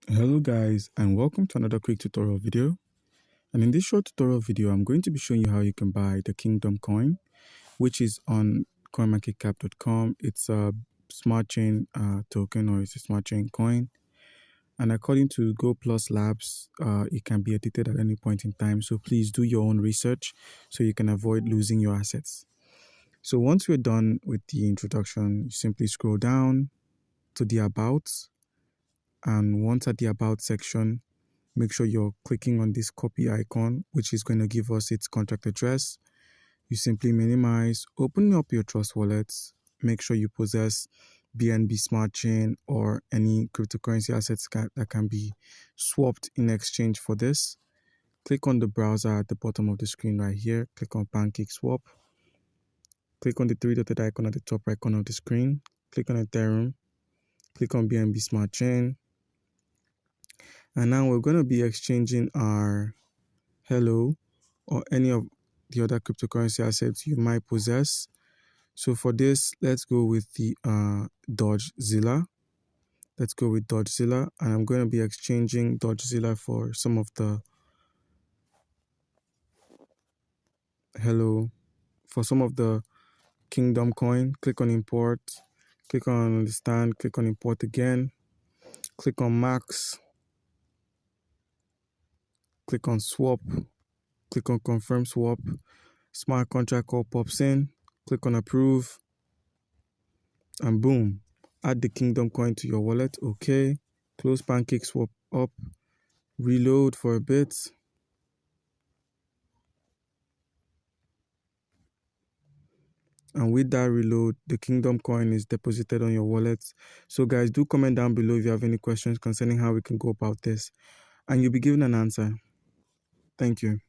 Hello guys, and welcome to another quick tutorial video. And in this short tutorial video, I'm going to be showing you how you can buy the Kingdom coin, which is on coinmarketcap.com. It's a smart chain token, or it's a smart chain coin. And according to Go Plus Labs, it can be edited at any point in time. So please do your own research so you can avoid losing your assets. So once we're done with the introduction, you simply scroll down to the About. And once at the About section, make sure you're clicking on this copy icon, which is going to give us its contract address. You simply minimize, open up your Trust wallets, make sure you possess BNB Smart Chain or any cryptocurrency assets that can be swapped in exchange for this. Click on the browser at the bottom of the screen right here. Click on Pancake Swap. Click on the three-dotted icon at the top right corner of the screen. Click on Ethereum. Click on BNB Smart Chain. And now we're going to be exchanging our Hello or any of the other cryptocurrency assets you might possess. So for this, let's go with the Dodgezilla. Let's go with Dodgezilla, and I'm going to be exchanging Dodgezilla for some of the Kingdom coin. Click on import, click on understand, click on import again, click on max, click on swap, click on confirm swap. Smart contract call pops in, click on approve, and boom, add the Kingdom coin to your wallet. Okay, close Pancake Swap up, reload for a bit. And with that reload, the Kingdom coin is deposited on your wallet. So guys, do comment down below if you have any questions concerning how we can go about this, and you'll be given an answer. Thank you.